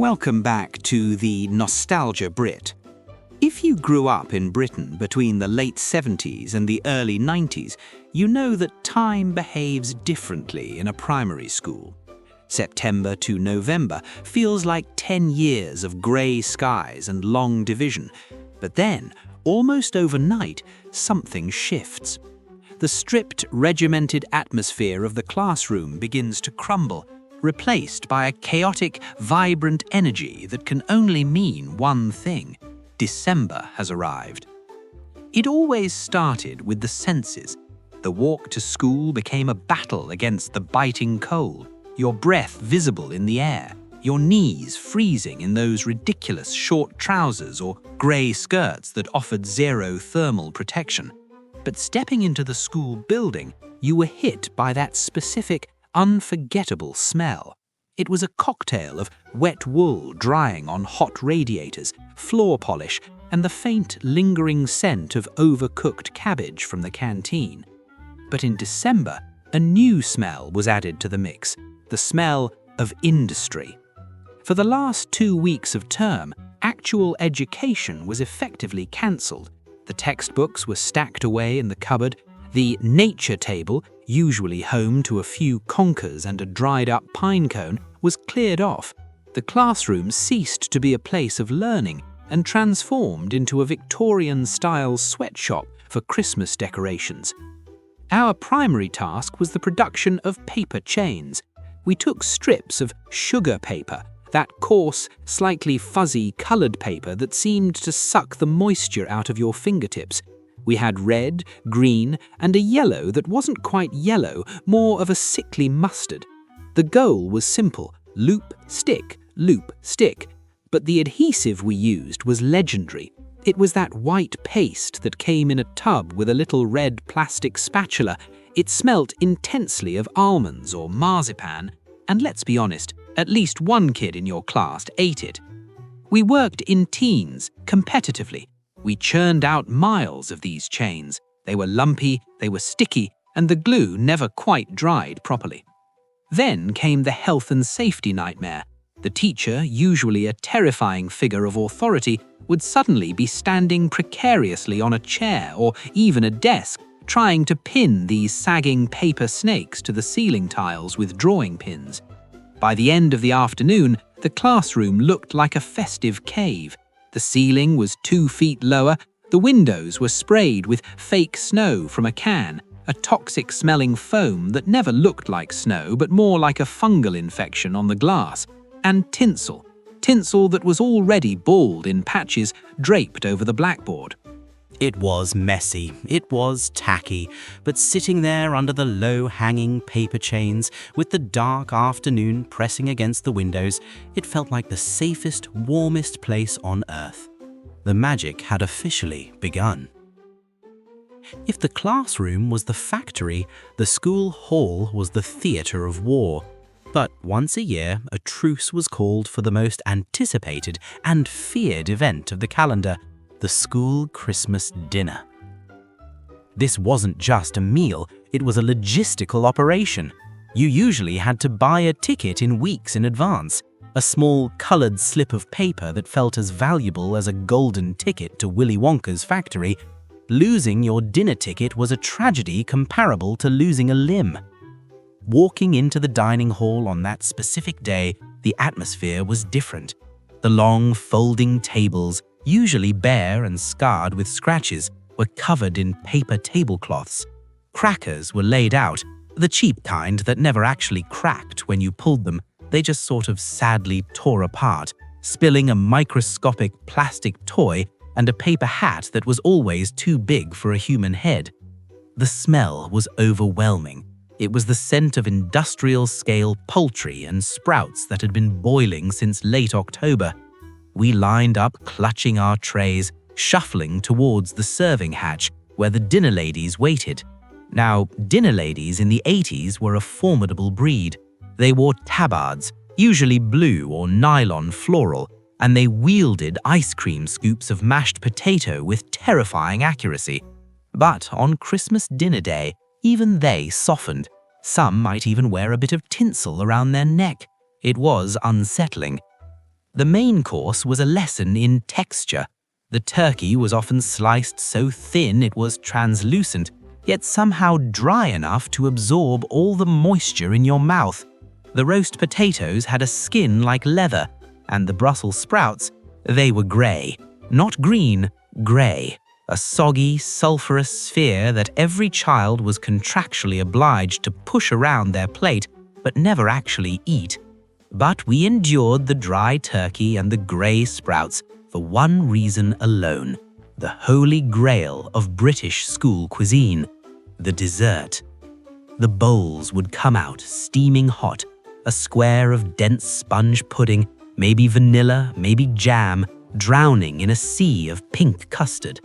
Welcome back to the Nostalgia Brit. If you grew up in Britain between the late 70s and the early 90s, you know that time behaves differently in a primary school. September to November feels like 10 years of grey skies and long division. But then, almost overnight, something shifts. The stripped, regimented atmosphere of the classroom begins to crumble, replaced by a chaotic, vibrant energy that can only mean one thing: December has arrived. It always started with the senses. The walk to school became a battle against the biting cold, your breath visible in the air, your knees freezing in those ridiculous short trousers or grey skirts that offered zero thermal protection. But stepping into the school building, you were hit by that specific, unforgettable smell. It was a cocktail of wet wool drying on hot radiators, floor polish, and the faint, lingering scent of overcooked cabbage from the canteen. But in December, a new smell was added to the mix, the smell of industry. For the last 2 weeks of term, actual education was effectively cancelled. The textbooks were stacked away in the cupboard. The nature table, usually home to a few conkers and a dried-up pine cone, was cleared off. The classroom ceased to be a place of learning and transformed into a Victorian-style sweatshop for Christmas decorations. Our primary task was the production of paper chains. We took strips of sugar paper, that coarse, slightly fuzzy coloured paper that seemed to suck the moisture out of your fingertips. We had red, green, and a yellow that wasn't quite yellow, more of a sickly mustard. The goal was simple: loop, stick, loop, stick. But the adhesive we used was legendary. It was that white paste that came in a tub with a little red plastic spatula. It smelt intensely of almonds or marzipan, and let's be honest, at least one kid in your class ate it. We worked in teams, competitively. We churned out miles of these chains. They were lumpy, they were sticky, and the glue never quite dried properly. Then came the health and safety nightmare. The teacher, usually a terrifying figure of authority, would suddenly be standing precariously on a chair or even a desk, trying to pin these sagging paper snakes to the ceiling tiles with drawing pins. By the end of the afternoon, the classroom looked like a festive cave. The ceiling was 2 feet lower, the windows were sprayed with fake snow from a can, a toxic-smelling foam that never looked like snow but more like a fungal infection on the glass, and tinsel that was already bald in patches draped over the blackboard. It was messy, it was tacky, but sitting there under the low-hanging paper chains with the dark afternoon pressing against the windows, it felt like the safest, warmest place on earth. The magic had officially begun. If the classroom was the factory, the school hall was the theatre of war. But once a year, a truce was called for the most anticipated and feared event of the calendar: the school Christmas dinner. This wasn't just a meal, it was a logistical operation. You usually had to buy a ticket in weeks in advance, a small coloured slip of paper that felt as valuable as a golden ticket to Willy Wonka's factory. Losing your dinner ticket was a tragedy comparable to losing a limb. Walking into the dining hall on that specific day, the atmosphere was different. The long, folding tables, usually bare and scarred with scratches, were covered in paper tablecloths. Crackers were laid out, the cheap kind that never actually cracked when you pulled them. They just sort of sadly tore apart, spilling a microscopic plastic toy and a paper hat that was always too big for a human head. The smell was overwhelming. It was the scent of industrial-scale poultry and sprouts that had been boiling since late October. We lined up, clutching our trays, shuffling towards the serving hatch where the dinner ladies waited. Now, dinner ladies in the 80s were a formidable breed. They wore tabards, usually blue or nylon floral, and they wielded ice cream scoops of mashed potato with terrifying accuracy. But on Christmas dinner day, even they softened. Some might even wear a bit of tinsel around their neck. It was unsettling. The main course was a lesson in texture. The turkey was often sliced so thin it was translucent, yet somehow dry enough to absorb all the moisture in your mouth. The roast potatoes had a skin like leather, and the Brussels sprouts, they were grey. Not green, grey. A soggy, sulphurous sphere that every child was contractually obliged to push around their plate, but never actually eat. But we endured the dry turkey and the grey sprouts for one reason alone: the holy grail of British school cuisine, the dessert. The bowls would come out steaming hot, a square of dense sponge pudding, maybe vanilla, maybe jam, drowning in a sea of pink custard.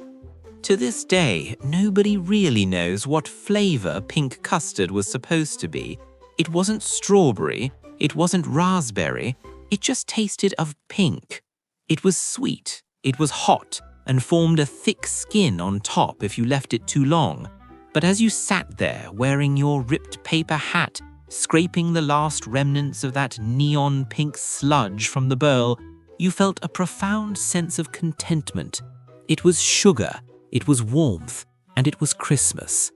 To this day, nobody really knows what flavor pink custard was supposed to be. It wasn't strawberry, it wasn't raspberry, it just tasted of pink. It was sweet, it was hot, and formed a thick skin on top if you left it too long. But as you sat there wearing your ripped paper hat, scraping the last remnants of that neon pink sludge from the bowl, you felt a profound sense of contentment. It was sugar, it was warmth, and it was Christmas.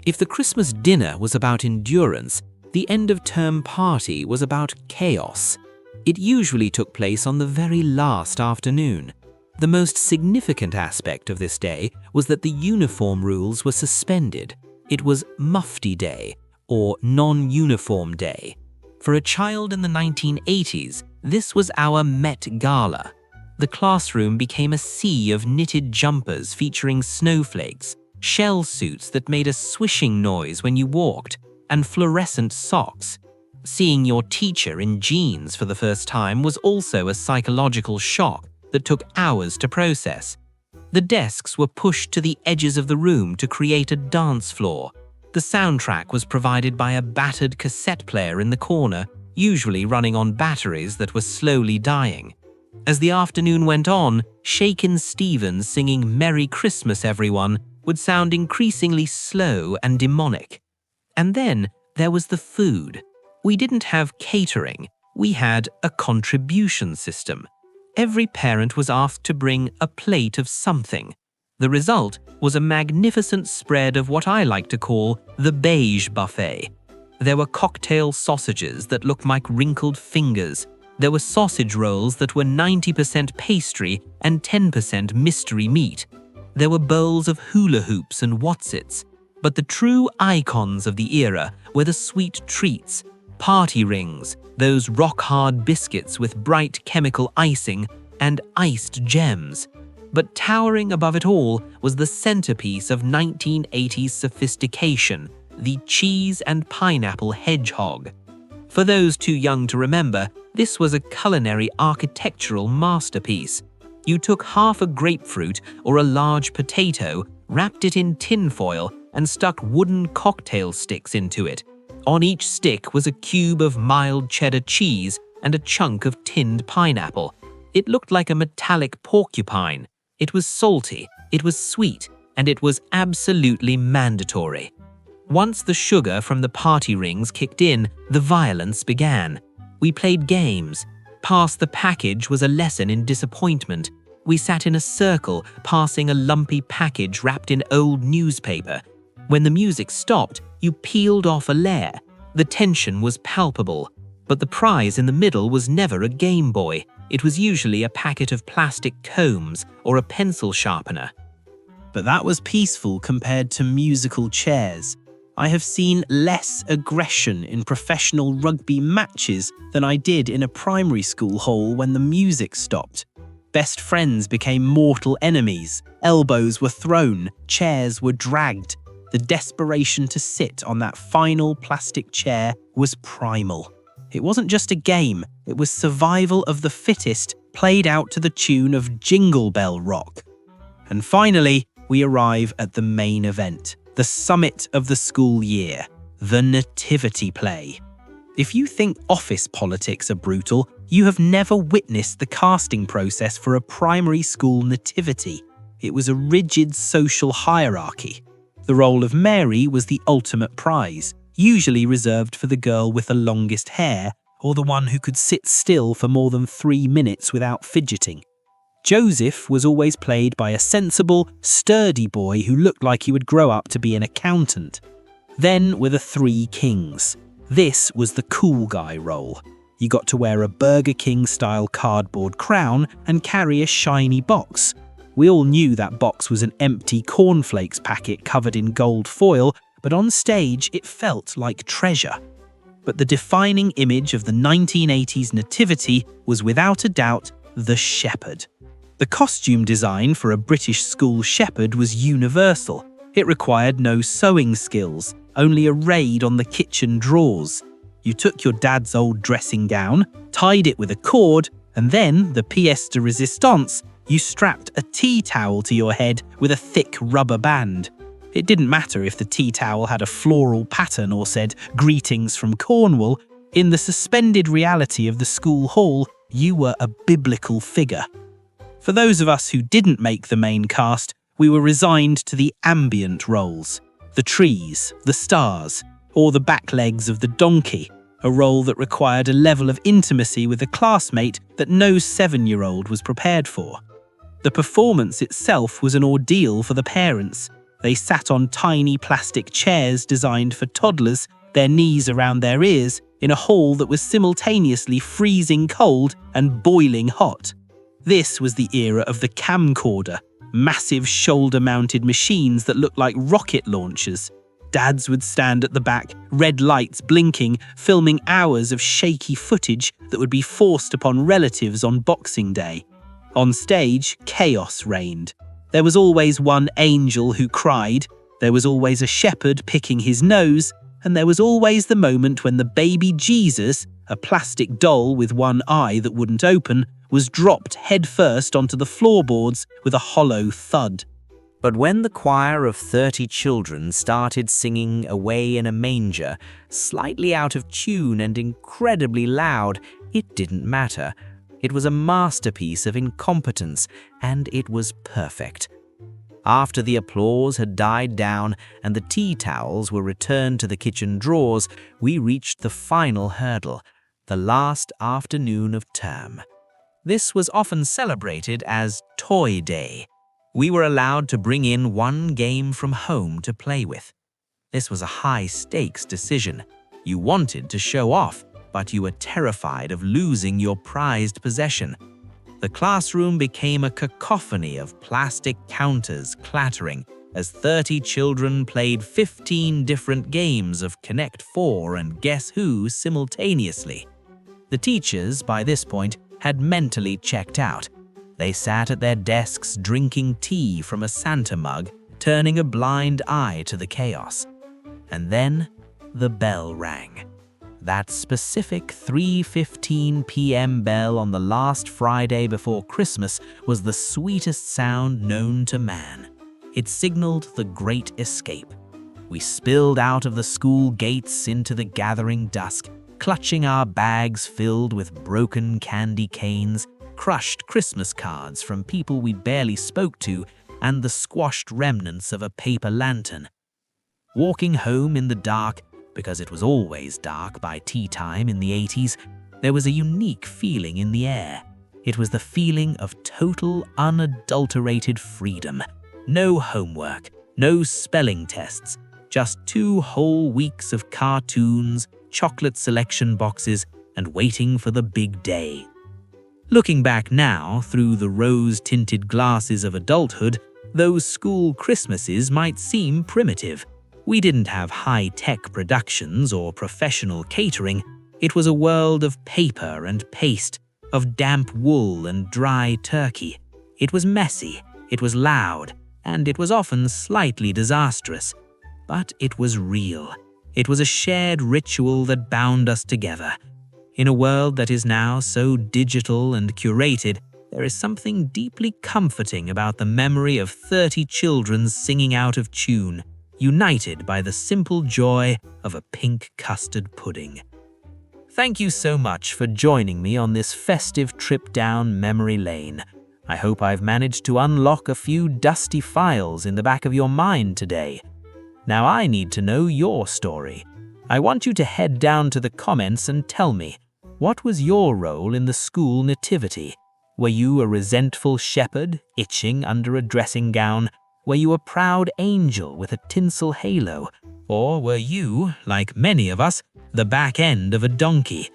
If the Christmas dinner was about endurance, the end-of-term party was about chaos. It usually took place on the very last afternoon. The most significant aspect of this day was that the uniform rules were suspended. It was Mufti Day, or non-uniform day. For a child in the 1980s, this was our Met Gala. The classroom became a sea of knitted jumpers featuring snowflakes, shell suits that made a swishing noise when you walked, and fluorescent socks. Seeing your teacher in jeans for the first time was also a psychological shock that took hours to process. The desks were pushed to the edges of the room to create a dance floor. The soundtrack was provided by a battered cassette player in the corner, usually running on batteries that were slowly dying. As the afternoon went on, Shakin' Stevens singing "Merry Christmas, Everyone" would sound increasingly slow and demonic. And then there was the food. We didn't have catering, we had a contribution system. Every parent was asked to bring a plate of something. The result was a magnificent spread of what I like to call the Beige Buffet. There were cocktail sausages that looked like wrinkled fingers. There were sausage rolls that were 90% pastry and 10% mystery meat. There were bowls of hula hoops and Wotsits. But the true icons of the era were the sweet treats, party rings, those rock-hard biscuits with bright chemical icing, and iced gems. But towering above it all was the centerpiece of 1980s sophistication, the cheese and pineapple hedgehog. For those too young to remember, this was a culinary architectural masterpiece. You took half a grapefruit or a large potato, wrapped it in tinfoil, and stuck wooden cocktail sticks into it. On each stick was a cube of mild cheddar cheese and a chunk of tinned pineapple. It looked like a metallic porcupine. It was salty, it was sweet, and it was absolutely mandatory. Once the sugar from the party rings kicked in, the violence began. We played games. Pass the package was a lesson in disappointment. We sat in a circle, passing a lumpy package wrapped in old newspaper. When the music stopped, you peeled off a layer. The tension was palpable. But the prize in the middle was never a Game Boy. It was usually a packet of plastic combs or a pencil sharpener. But that was peaceful compared to musical chairs. I have seen less aggression in professional rugby matches than I did in a primary school hall when the music stopped. Best friends became mortal enemies. Elbows were thrown, chairs were dragged. The desperation to sit on that final plastic chair was primal. It wasn't just a game, it was survival of the fittest played out to the tune of Jingle Bell Rock. And finally, we arrive at the main event, the summit of the school year, the Nativity play. If you think office politics are brutal, you have never witnessed the casting process for a primary school nativity. It was a rigid social hierarchy. The role of Mary was the ultimate prize, usually reserved for the girl with the longest hair, or the one who could sit still for more than 3 minutes without fidgeting. Joseph was always played by a sensible, sturdy boy who looked like he would grow up to be an accountant. Then were the 3 kings. This was the cool guy role. You got to wear a Burger King-style cardboard crown and carry a shiny box. We all knew that box was an empty cornflakes packet covered in gold foil, but on stage it felt like treasure. But the defining image of the 1980s Nativity was without a doubt the shepherd. The costume design for a British school shepherd was universal. It required no sewing skills, only a raid on the kitchen drawers. You took your dad's old dressing gown, tied it with a cord, and then, the pièce de résistance, you strapped a tea towel to your head with a thick rubber band. It didn't matter if the tea towel had a floral pattern or said, "Greetings from Cornwall." In the suspended reality of the school hall, you were a biblical figure. For those of us who didn't make the main cast, we were resigned to the ambient roles. The trees, the stars, or the back legs of the donkey, a role that required a level of intimacy with a classmate that no 7-year-old was prepared for. The performance itself was an ordeal for the parents. They sat on tiny plastic chairs designed for toddlers, their knees around their ears, in a hall that was simultaneously freezing cold and boiling hot. This was the era of the camcorder, massive shoulder-mounted machines that looked like rocket launchers. Dads would stand at the back, red lights blinking, filming hours of shaky footage that would be forced upon relatives on Boxing Day. On stage, chaos reigned. There was always one angel who cried, there was always a shepherd picking his nose, and there was always the moment when the baby Jesus, a plastic doll with one eye that wouldn't open, was dropped headfirst onto the floorboards with a hollow thud. But when the choir of 30 children started singing Away in a Manger, slightly out of tune and incredibly loud, it didn't matter. It was a masterpiece of incompetence, and it was perfect. After the applause had died down and the tea towels were returned to the kitchen drawers, we reached the final hurdle, the last afternoon of term. This was often celebrated as Toy Day. We were allowed to bring in one game from home to play with. This was a high-stakes decision. You wanted to show off, but you were terrified of losing your prized possession. The classroom became a cacophony of plastic counters clattering as 30 children played 15 different games of Connect 4 and Guess Who simultaneously. The teachers, by this point, had mentally checked out. They sat at their desks drinking tea from a Santa mug, turning a blind eye to the chaos. And then the bell rang. That specific 3:15 p.m. bell on the last Friday before Christmas was the sweetest sound known to man. It signaled the great escape. We spilled out of the school gates into the gathering dusk, clutching our bags filled with broken candy canes, crushed Christmas cards from people we barely spoke to, and the squashed remnants of a paper lantern. Walking home in the dark, because it was always dark by tea time in the 80s, there was a unique feeling in the air. It was the feeling of total, unadulterated freedom. No homework, no spelling tests, just 2 whole weeks of cartoons, chocolate selection boxes, and waiting for the big day. Looking back now, through the rose-tinted glasses of adulthood, those school Christmases might seem primitive. We didn't have high-tech productions or professional catering. It was a world of paper and paste, of damp wool and dry turkey. It was messy, it was loud, and it was often slightly disastrous. But it was real. It was a shared ritual that bound us together. In a world that is now so digital and curated, there is something deeply comforting about the memory of 30 children singing out of tune, united by the simple joy of a pink custard pudding. Thank you so much for joining me on this festive trip down memory lane. I hope I've managed to unlock a few dusty files in the back of your mind today. Now I need to know your story. I want you to head down to the comments and tell me, What was your role in the school nativity? Were you a resentful shepherd, itching under a dressing gown? Were you a proud angel with a tinsel halo? Or were you, like many of us, the back end of a donkey?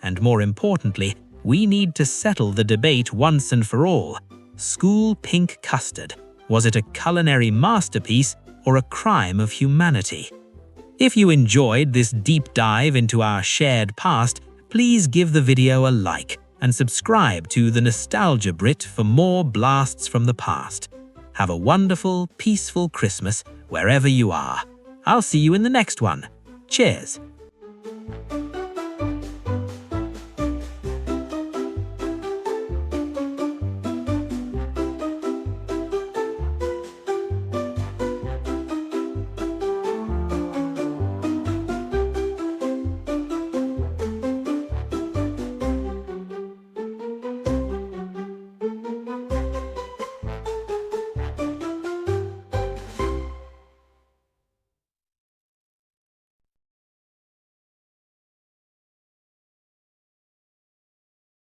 And more importantly, we need to settle the debate once and for all. School Pink Custard. Was it a culinary masterpiece or a crime of humanity? If you enjoyed this deep dive into our shared past, please give the video a like and subscribe to the Nostalgia Brit for more blasts from the past. Have a wonderful, peaceful Christmas wherever you are. I'll see you in the next one. Cheers!